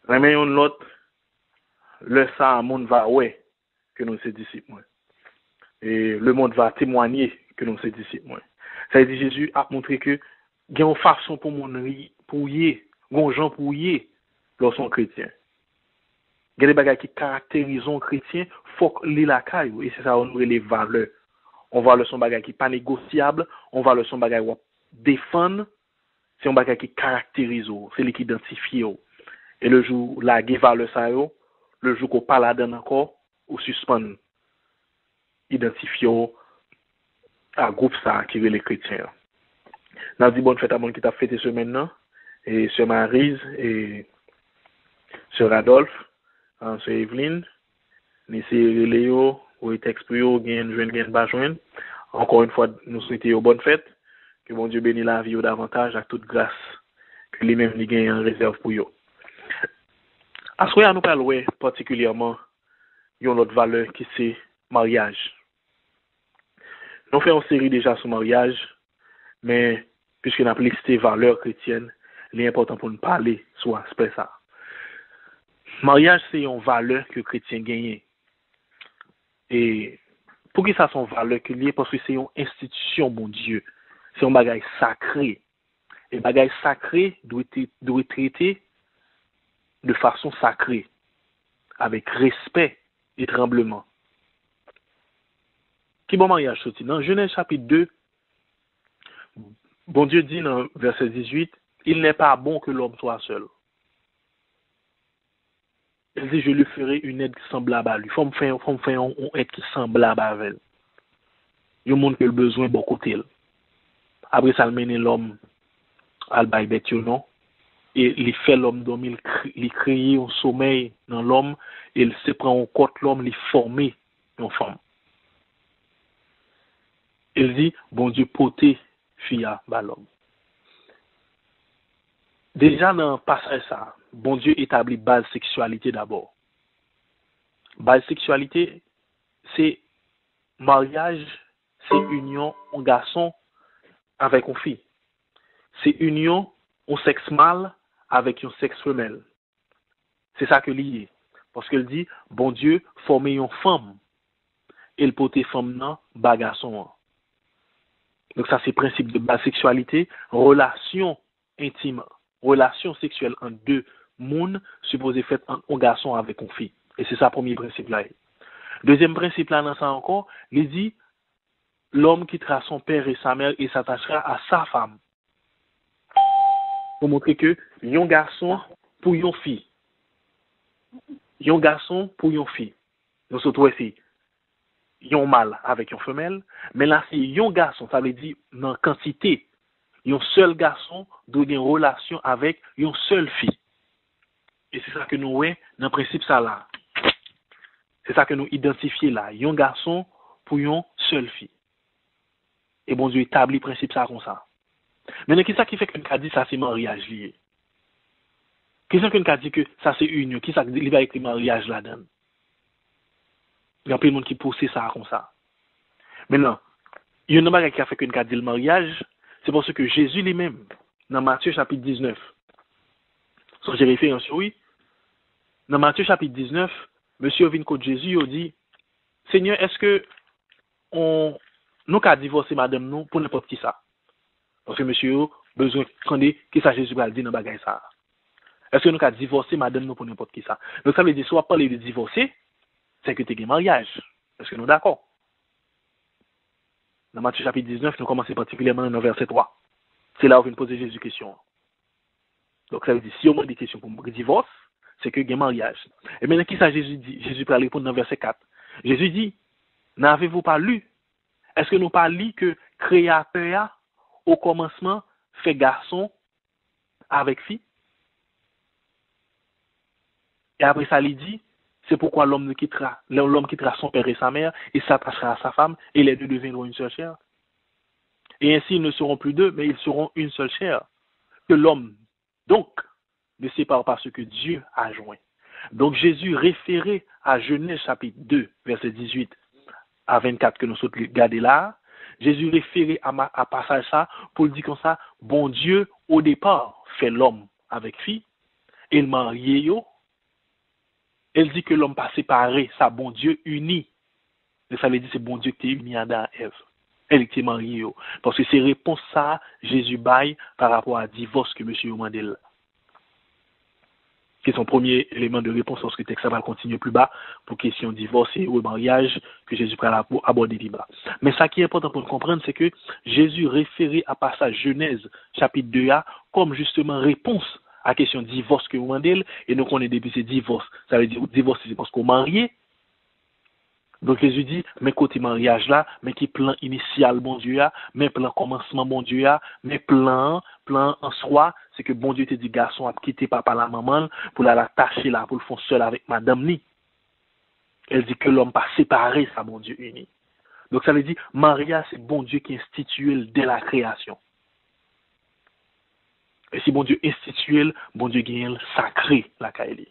Remè yon l'autre, le ça, le monde va ouais que nous sommes disciples. Et le monde va témoigner que nous sommes disciples. Ça veut dire Jésus a montré que il y a une façon pour mon pour y, gon gens pour y lorsqu'on chrétien. Il y a des bagages qui caractérisent un chrétien, faut qu'il la caille et c'est ça on les valeurs. On va le son bagage qui pas négociable, on va le son bagage défendre, c'est un bagage qui caractérise, c'est lui qui identifie. Et le jour la guerre valeur ça le jour qu'on parle là encore ou suspend identifier à groupe ça qui est les chrétiens. N'a dit bonne fête à mon qui t'a fêté ce maintenant et sœur Maryse et sœur Adolphe, sœur Evelyne, ni c'est Léo ou texte pour yo gain joindre pas joindre. Encore une fois nous souhaitons bonne fête, que bon Dieu bénisse la vie au davantage avec toute grâce que lui-même lui gagne en réserve pour yo. Assoya nous parler particulièrement une autre valeur qui c'est mariage. Nous faisons une série déjà sur mariage, mais puisque nous avons listé valeurs chrétiennes, il est important pour nous parler sur l'aspect ça. Mariage, c'est une valeur que les chrétiens gagnent. Et pour que ça soit une valeur que lié, parce que c'est une institution, mon Dieu. C'est un bagage sacré. Et bagage sacré doit être traité de façon sacrée, avec respect et tremblement. Qui bon mariage sorti? Dans Genèse chapitre 2, bon Dieu dit dans verset 18, il n'est pas bon que l'homme soit seul. Il dit, je lui ferai une aide semblable à lui. Il faut me faire une aide qui semblable à elle. Il y a un monde qui a besoin de côté. Après ça, il mène l'homme à l'baïbet, non? Et il fait l'homme dormir, il crée un sommeil dans l'homme, et il se prend en côte l'homme, il forme une femme. Il dit, bon Dieu, poté, fille à l'homme. Déjà dans le passage ça, bon Dieu établit base sexualité d'abord. Base sexualité, c'est mariage, c'est union en garçon avec une fille. C'est union en sexe mâle avec un sexe femelle. C'est ça que lié. Parce qu'il dit, bon Dieu, former une femme. Et le poté femme nan, ba garçon. Donc ça c'est principe de base sexualité, relation intime, relation sexuelle entre deux mondes supposé faite entre un garçon avec une fille. Et c'est ça premier principe là. Deuxième principe là dans ça encore, il dit l'homme quittera son père et sa mère et s'attachera à sa femme. Pour montrer que un garçon pour une fille. Un garçon pour une fille. Nous sommes ici. Un mâle avec une femelle, mais là c'est un garçon, ça veut dire dans quantité. Un seul garçon doit avoir une relation avec une seule fille. Et c'est ça que nous voyons dans le principe ça là. C'est ça que nous identifions là. Un garçon pour une seule fille. Et bon Dieu établit le principe ça comme ça. Maintenant, qu'est-ce qui fait que nous dit ça c'est mariage lié? Qu'est-ce que nous dit que ça c'est union? Qui ça qui va écrire mariage là-dedans? Il y a plein de monde qui pousse ça comme ça. Maintenant, il y a une chose qui a fait que nous dit le mariage, c'est parce que Jésus lui-même, dans Matthieu chapitre 19, so j'ai référence, oui, dans Matthieu chapitre 19, monsieur vient contre Jésus, il dit, Seigneur, est-ce que nous avons divorcé madame nous pour n'importe qui ça? Parce que monsieur a besoin de connaître qui ça Jésus va dire dans bagay ça. Est-ce que nous avons divorcé madame nous pour n'importe qui ça? Donc ça veut dire, soit parler de divorcer, c'est que tu as un mariage. Est-ce que nous sommes d'accord? Dans Matthieu chapitre 19, nous commençons particulièrement dans verset 3. C'est là où vient poser Jésus question. Donc ça veut dire, si on a des questions pour le divorce, c'est que il y a un mariage. Et maintenant, qui ça Jésus dit? Jésus peut répondre dans verset 4. Jésus dit, n'avez-vous pas lu? Est-ce que nous pas lu que Créateur, au commencement, fait garçon avec fille? Et après ça, il dit, c'est pourquoi l'homme quittera son père et sa mère et s'attachera à sa femme et les deux deviendront une seule chair. Et ainsi, ils ne seront plus deux, mais ils seront une seule chair. Que l'homme, donc, ne sépare pas ce que Dieu a joint. Donc, Jésus référé à Genèse chapitre 2, verset 18 à 24 que nous sommes regardés là. Jésus référé à passage ça pour dire comme ça, bon Dieu, au départ, fait l'homme avec fille, et le marié yo, Elle dit que l'homme pas séparé, ça bon Dieu uni. Mais ça veut dire c'est bon Dieu qui est uni à Adam et Ève. Elle était mariée. Parce que c'est réponse ça, Jésus baille par rapport à divorce que monsieur Mandel. C'est son premier élément de réponse lorsque le texte va continuer plus bas pour question divorce et au mariage que Jésus prend pour aborder débat. Mais ça qui est important pour nous comprendre, c'est que Jésus référait à passage Genèse chapitre 2a comme justement réponse à la question divorce que vous demandez et nous connaissons depuis ce divorce. Ça veut dire divorce c'est parce qu'on marié. Donc Jésus dit, mais côté mariage là, mais qui plan initial bon Dieu a, mais plan commencement bon Dieu a, mais plan en soi, c'est que bon Dieu te dit garçon a quitté papa la maman pour l'attacher là, pour le faire seul avec madame ni. Elle dit que l'homme pas séparé ça bon Dieu uni. Donc ça veut dire mariage c'est bon Dieu qui institue dès la création. Et si bon Dieu institue, bon Dieu gagne sacré la caille.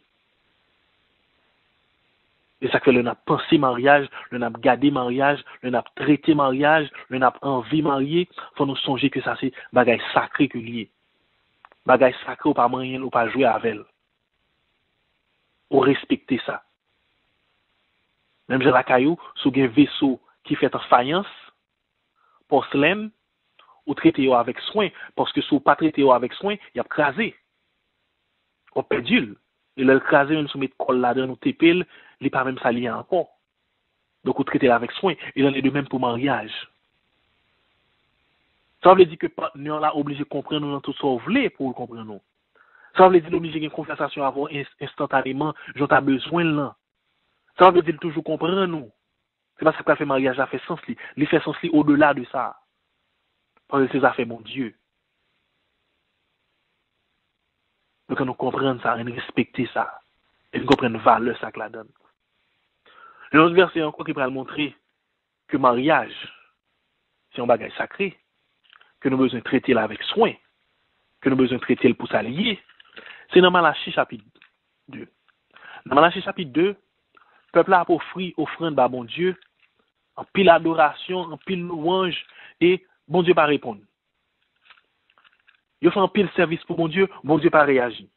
Et ça fait le n'a pensé mariage, le n'a gardé mariage, le n'a traité mariage, le n'a envie marié. Faut nous songer que ça c'est bagage sacré que lié. Bagage sacré ou pas moyen ou pas jouer avec elle. Ou respecter ça. Même j'ai la caillou, sous un vaisseau qui fait en faïence, porcelaine, ou traité avec soin, parce que si vous pas traité avec soin, il y a crasé. Ou pédule. Et le crasé, on se met colle là-dedans, nous tépile, il n'est pas même sali encore. Donc, vous traitez avec soin. Il en est de même pour mariage. Ça veut dire que nous sommes obligés de comprendre nous dans tout ça voulez pour comprendre nous. Ça veut dire obligé une conversation à avoir instantanément, j'en ai besoin là. Ça veut dire toujours comprendre nous. C'est parce que ça fait mariage, ça fait sens. Il fait sens au-delà de ça. Parce que c'est ça fait mon Dieu. Donc, nous comprenons ça, nous respecter ça. Et nous comprenons la valeur ça que la donne. L'autre verset encore qui va montrer que mariage, c'est un bagage sacré, que nous avons besoin de traiter là avec soin, que nous avons besoin de traiter pour s'allier, c'est dans Malachie chapitre 2. Dans Malachie chapitre 2, le peuple a offert offrande à bon Dieu, en pile adoration, en pile louange, et bon Dieu pas répondre. Il fait un pile service pour bon Dieu pas réagir.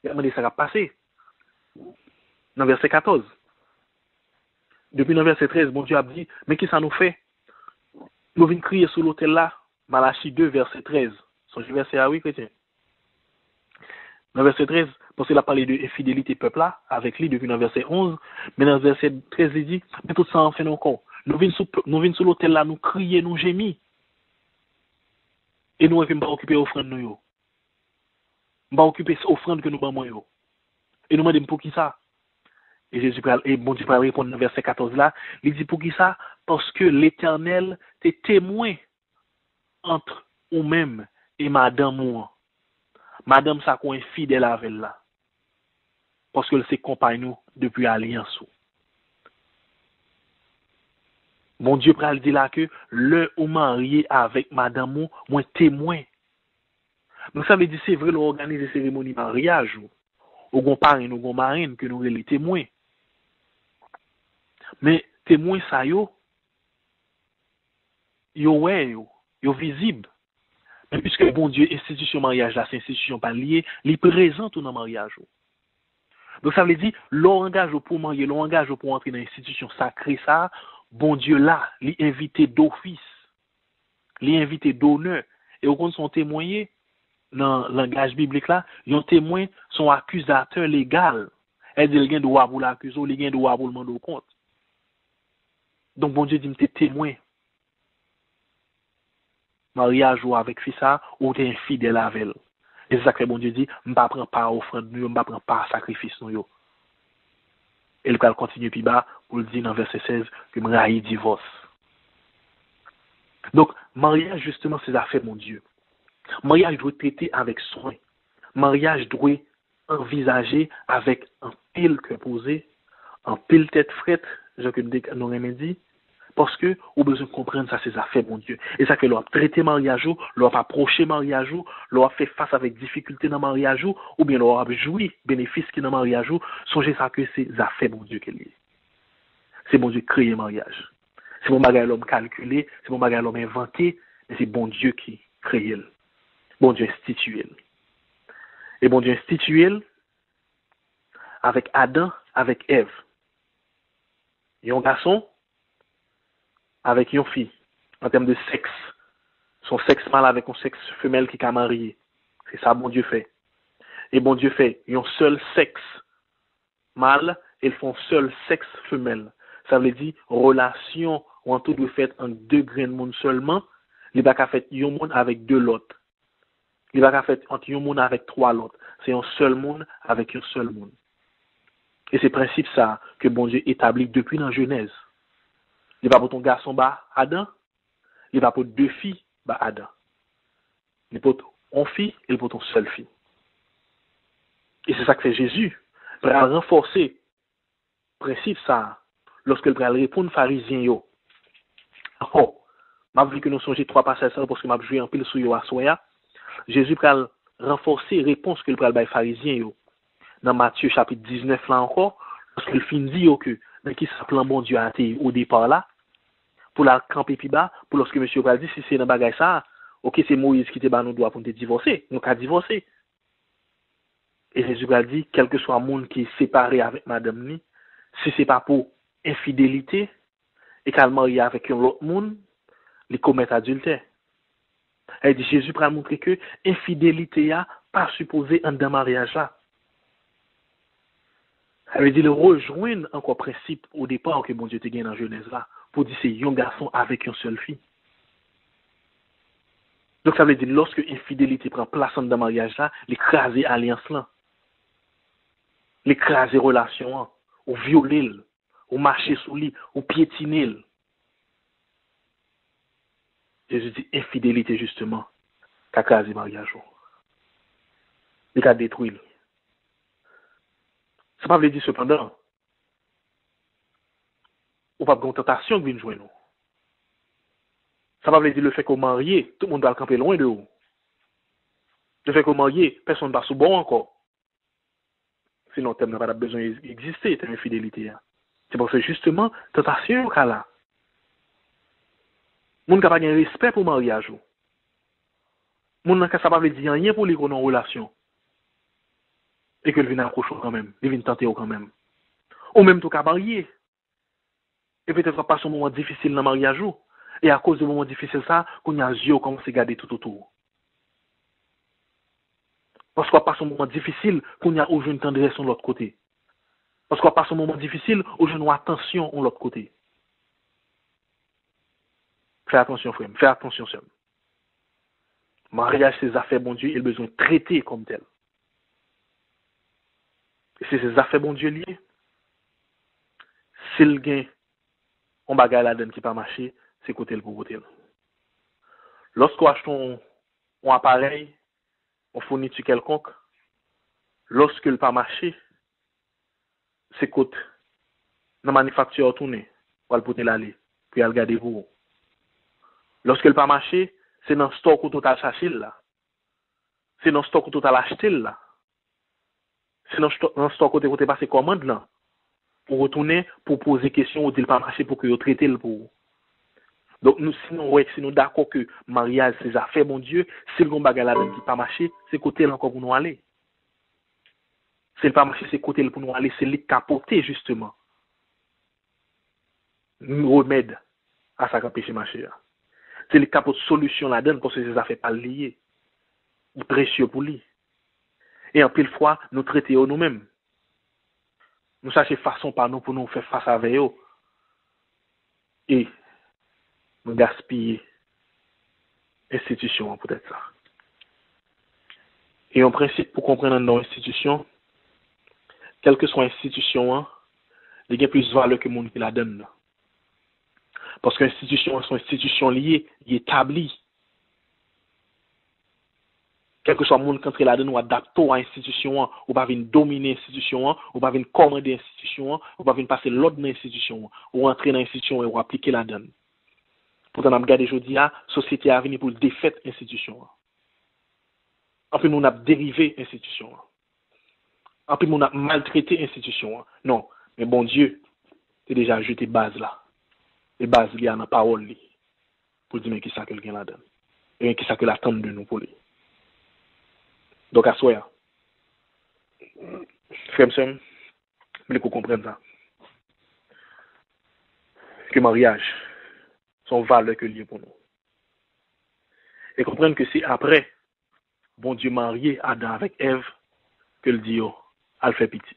Il a demandé ça va passer. Dans verset 14. Depuis le verset 13, bon Dieu a dit, mais qui ça nous fait? Nous venons crier sur l'autel là, Malachie 2, verset 13. Son verset à oui, chrétien. Dans le verset 13, parce qu'il a parlé de infidélité peuple là, avec lui depuis le verset 11, mais dans le verset 13, il dit, mais tout ça en fait encore. Nous venons sur l'autel là, nous crier, nous gémir. Et nous ne pouvons pas occuper l'offrande nous. Nous ne pas occuper l'offrande que nous avons. Et nous demandons pour qui ça? Et Jésus et bon Dieu va répondre dans le verset 14 là, il dit pour qui ça? Parce que l'Éternel est témoin entre nous-mêmes et madame moi. Madame ça qu'on est fidèle avec là. Parce que c'est compagne nous depuis alliance. Mon Dieu pral dit là que le ou marié avec madame moi témoin. Donc ça veut dire c'est vrai l'organiser cérémonie mariage ou gon parrain ou gon marraine que nous les témoins. Mais témoin ça yo visible. Mais puisque bon Dieu institution mariage là c'est institution pas liée, il présente dans mariage. Donc ça veut dire l'engage pour marier, l'engage pour entrer dans l'institution sacrée ça, bon Dieu là, l'invité d'office, l'invité d'honneur et au compte son témoigné dans le langage biblique là, yon témoin son accusateur légal. Elle dit il gen droit pour l'accuser, il gen droit pour le demander au compte. Donc bon Dieu dit m'te témoin. Mariage ou avec fils ça ou t'es infidèle avec elle. Et c'est ça que bon Dieu dit, m'pa prend pas offrande nous, m'pa prend pas sacrifice nous yo. Et le continue puis bas pour le dire dans verset 16 que m'raï divorce. Donc mariage justement c'est affaire mon Dieu. Mariage doit être traité avec soin. Mariage doit envisager avec un pile que posé, un pile tête frette, je que nous avons dit, parce que vous besoin de comprendre ça, ces affaires, mon Dieu. Et ça que l'on a traité mariage, l'on a approché mariage, l'on a fait face avec difficulté dans mariage, ou bien l'on a joui bénéfice qui dans mariage, songez ça que c'est affaires, mon Dieu, qu'elle est. C'est bon Dieu créé mariage. C'est bon bagage l'homme calculé, c'est bon bagage l'homme inventé, mais c'est bon Dieu qui crée. Bon Dieu institué. Et bon Dieu institué avec Adam avec Ève. Un garçon avec une fille, en termes de sexe. Son sexe mâle avec un sexe femelle qui est marié. C'est ça, bon Dieu fait. Et bon Dieu fait, ils ont seul sexe mâle et ils font seul sexe femelle. Ça veut dire relation ou en tout de fait en deux grains de monde seulement. Il n'y a pas fait un monde avec deux l'autre. Il n'y a pas fait entre un monde avec trois l'autre. C'est un seul monde avec un seul monde. Et c'est le principe ça que bon Dieu établit depuis dans Genèse. Il va pour ton garçon bas Adam, il va pour deux filles bas Adam. Il pour ton fille, il pour ton seule fille. Et c'est ça que fait Jésus. Pour renforcer le principe ça, lorsque il va répondre aux pharisiens yo. Oh, m'a vu que nous songeons trois passages parce que m'a joué en pile sur yo à soya. Jésus va renforcer la réponse que il va aux pharisiens yo. Dans Matthieu chapitre 19 là encore, parce qu'il finit dit que dans qui s'appelle bon Dieu a été au départ là, pour la camper plus bas, pour lorsque monsieur va dire si c'est dans bagage ça, OK, c'est Moïse qui te ba nous droit pour te divorcer, nous qu'a divorcer. Et Jésus a dit quel que soit le monde qui est séparé avec madame ni, si c'est pas pour infidélité et qu'elle marie avec un autre monde, il commet adultère. Elle dit Jésus pour montrer que infidélité a pas supposé en dans mariage là. Elle veut dire le rejoindre encore principe au départ que bon Dieu te gagne dans Genèse là, pour dire c'est un garçon avec une seule fille. Donc ça veut dire lorsque infidélité prend place dans le mariage là, l'écraser alliance là, l'écraser relation, ou violer, ou marcher sous lui, ou piétiner. Jésus dit infidélité justement, qu'a crasé mariage, il qu'a détruit. Ça ne veut pas dire cependant, ou pas de tentation qui vient jouer nous. Ça ne veut pas dire le fait qu'on marie, tout le monde doit le camper loin de vous. Le fait qu'on marie, personne ne va sous bon encore. Sinon, thème n'a pas besoin d'exister, thème infidélité. C'est parce que justement, tentation est là. Moun n'a pas de respect pour le mariage. Moun n'a pas de dire rien pour les qu'on en relation. Et que le vient accrocher quand même, il vient tenter quand même. Ou même tout cas marié. Et peut-être pas un moment difficile dans le mariage. Et à cause du moment difficile ça, qu'on a yeux comme se garder tout autour. Parce qu'on passe un moment difficile, qu'on a aujourd'hui une tendresse de l'autre côté. Parce qu'on passe un moment difficile, aujourd'hui une attention de l'autre côté. Fais attention, frère. Fais attention, sœur. Mariage, c'est des affaires, bon Dieu, il a besoin de traiter comme tel. Et c'est ces affaires, bon Dieu, liées. S'il gagne, on bagaille la donne qui pas marché, c'est côté le pour côté. Lorsqu'on achète un appareil, on fourniture quelconque, lorsque le pas marché, c'est côté dans la manufacture tourner, pour le porter l'aller, puis le garder pour. Lorsque le pas marché, c'est dans le stock où tout a cherché là. C'est dans le stock où tout a acheté là. C'est dans le stock où tu as passé commande là. Pour retourner, pour poser question, ou dire pas marché pour que vous traitez le pour. Donc, nous, si nous d'accord que mariage, c'est affaires, mon Dieu, si le bagage là qui pas marché, c'est côté là encore pour nous aller. Si le pas marché, c'est côté là pour nous aller, c'est les capoter, justement. Nous remède à ça qui empêche marché. C'est les capotes solution là-dedans parce que ces affaires pas liées. Ou précieux pour lui. Et en pile fois, nous traitons nous-mêmes. Nous cherchons façon par nous pour nous faire face avec eux. Et nous gaspiller institution peut-être ça. Et en principe, pour comprendre nos institutions, quelle que soit l'institution, il y a plus de valeur que le monde qui la donne. Parce que l'institution sont institutions liées, établies. Quel que soit le monde qui entre là-dedans, ou adapté à l'institution, ou pas venir dominer l'institution, ou pas venir commander l'institution, ou pas venir passer l'ordre de l'institution, ou entrer dans l'institution et ou appliquer la-dedans. Pourtant, on a regardé aujourd'hui, la société a venu pour défaire l'institution. En plus, nous avons dérivé l'institution. En plus, nous avons maltraité l'institution. Non, mais bon Dieu, c'est déjà jeté base là. Et base, il y a une parole pour dire qui ça que quelqu'un là-dedans. Et qui ça que l'attend de nous pour lui. Donc, à soi, frère, Mais qu'on comprenne ça. Que mariage, son valeur que lié pour nous. Et comprendre que c'est après, bon Dieu marié Adam avec Ève, que le dit, elle fait petit.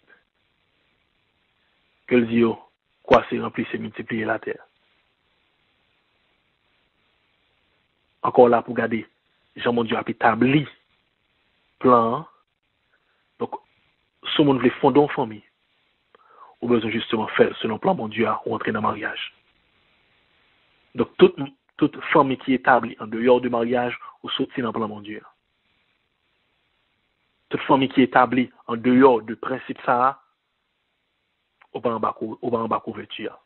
Que le dit, quoi c'est rempli, c'est multiplier la terre. Encore là pour garder, Jean mon Dieu a établi plan. Donc, si on veut fonder une famille, on a besoin justement faire selon plan mon Dieu à entrer dans le mariage. Donc, toute famille qui est établie en dehors du mariage, ou sortir dans le plan mon Dieu. Toute famille qui est établie en dehors du principe ça, on va en bas couverture.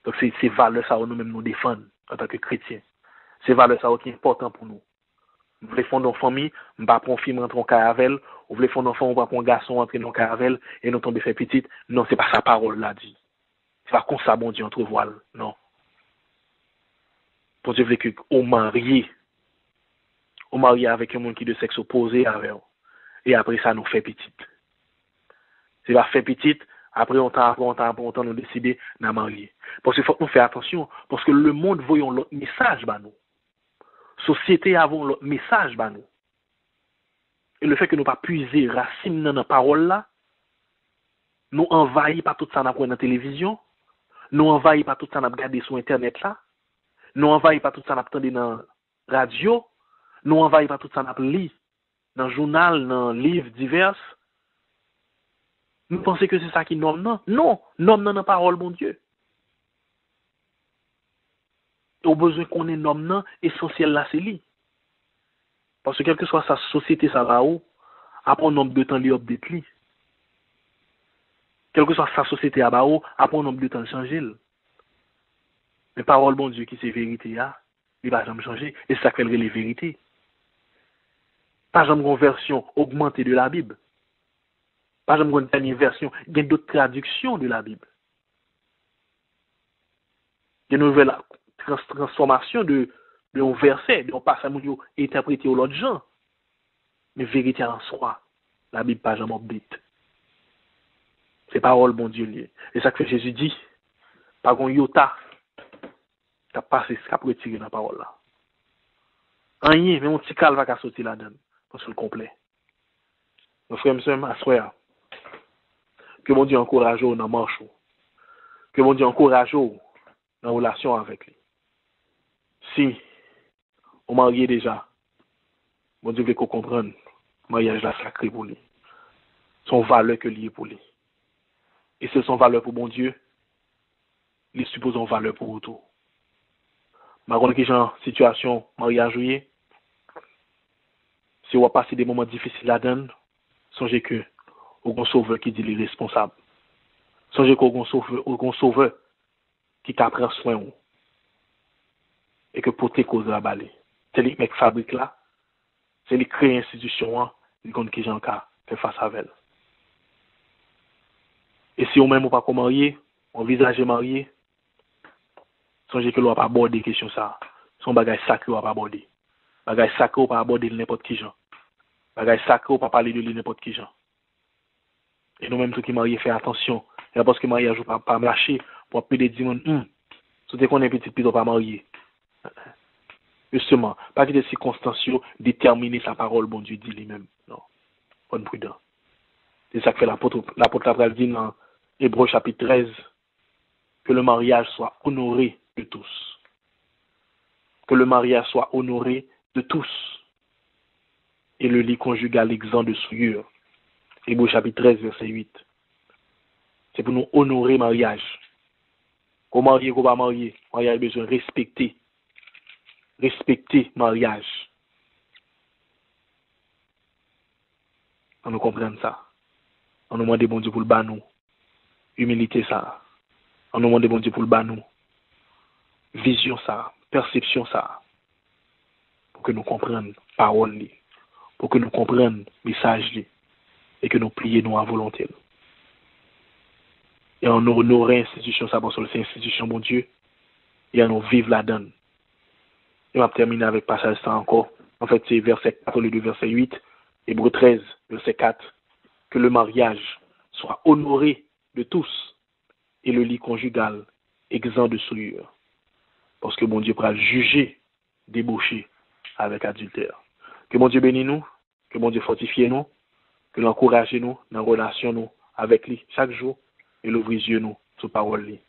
Donc, c'est ces valeurs ça nous-mêmes nous défendre en tant que chrétiens. Ces valeurs ça qui est important pour nous. Vous voulez fonder une famille, on va prendre un film rentrer en caravel, vous voulez fonder un enfant, on va prendre un garçon entrer dans le caravel et nous tomber fait petite. Non, c'est pas sa parole là dit. C'est pas comme ça, bon Dieu, entre voile. Non. Bon Dieu veut qu'on marie avec un monde qui est de sexe opposé avec eux. Et après ça, nous fait petite. C'est pas fait petite, après on nous décider de marier. Parce qu'il faut que nous fassions attention, parce que le monde voyons l'autre message, bah nous. Société avons l'autre message, bah nous. Et le fait que nous pas puiser racine dans la parole là, nous envahis par tout ça dans la télévision, nous envahis par tout ça dans regarder sur internet là, nous envahis par tout ça dans dans radio, nous envahis par tout ça dans lire dans journal, dans livres divers. Nous pensons que c'est ça qui nomme non. Non, nomme dans la parole bon Dieu. Au besoin qu'on ait nomme non essentiel là c'est lui. Parce que quelle que soit sa société ça va où, après un nombre de temps lui update lui. Quelle que soit sa société à Bao, après un nombre de temps changer. Mais parole bon Dieu qui c'est vérité là, il va jamais changer et ça fait les vérités. Pas jamais une version augmentée de la Bible. Pas jamais une dernière version, il y a d'autres traductions de la Bible. Il y a une nouvelle transformation de un verset, de un passage interprété au l'autre gens. Mais vérité en soi, la Bible pas jamais update. C'est parole bon Dieu lié. Et ça que Jésus dit, pas qu'on yota, qui a passé, qui a retiré la parole là. Rien, mais mon petit cal va sortir là-dedans, parce que le complet. Mes frères et sœurs, assoya. Que mon Dieu encourage dans la marche. Que mon Dieu encourage dans la relation avec lui. Si on marie déjà, mon Dieu veut qu'on comprenne, le mariage là sacré pour lui. Son valeur que lié pour lui. Et c'est son valeur pour mon Dieu, il suppose une valeur pour autour. Ma grande situation, mariage, si on va passer des moments difficiles là-dedans, songez que au grand sauveur qui dit les responsables. Songez qu'au grand sauveur qui prend soin et que pour tes causes la balai. C'est lui qui fabrique là, c'est lui qui crée institution, il compte qui j'en fait face à elle. Et si on même ou pas qu'on marié, on visage marié, songez que l'on va pas aborder question ça. Son bagage sacré on va pas aborder. Bagage sacré on pas aborder n'importe qui gens. Bagage sacré on pas parler de lui n'importe qui gens. Et nous même tout qui marié fait attention. Et parce que mariage pas lâcher pour appeler des monde si qu'on est petit plutôt pas marié. Justement, pas que des circonstances déterminer sa parole bon Dieu dit lui-même. Non. Bonne prudent. C'est ça que fait l'apôtre Paul dit dans Hébreux chapitre 13 que le mariage soit honoré de tous. Que le mariage soit honoré de tous. Et le lit conjugal exempt de souillure. Hébreux chapitre 13, verset 8. C'est pour nous honorer le mariage. Qu'on marie, qu'on va marier. Mariage a besoin de respecter. Respecter le mariage. On nous comprend ça. On nous demande bon Dieu pour le bas nous. Humilité ça. On nous demande bon Dieu pour le bas nous. Vision ça. Perception ça. Pour que nous comprenions parole, pour que nous comprenions message et que nous plions à volonté. Et on honore l'institution ça parce que c'est institution mon Dieu et on nous vivre là-dedans. Et on va terminer avec passage ça encore. En fait, c'est verset 4 au lieu de verset 8, Hébreux 13, verset 4, que le mariage soit honoré de tous et le lit conjugal exempt de souillure. Parce que mon Dieu pourra juger, débaucher avec adultère. Que mon Dieu bénisse nous, que mon Dieu fortifie nous, que l'encourage nous dans la relation nous avec lui chaque jour et l'ouvre les yeux nous sous parole lui.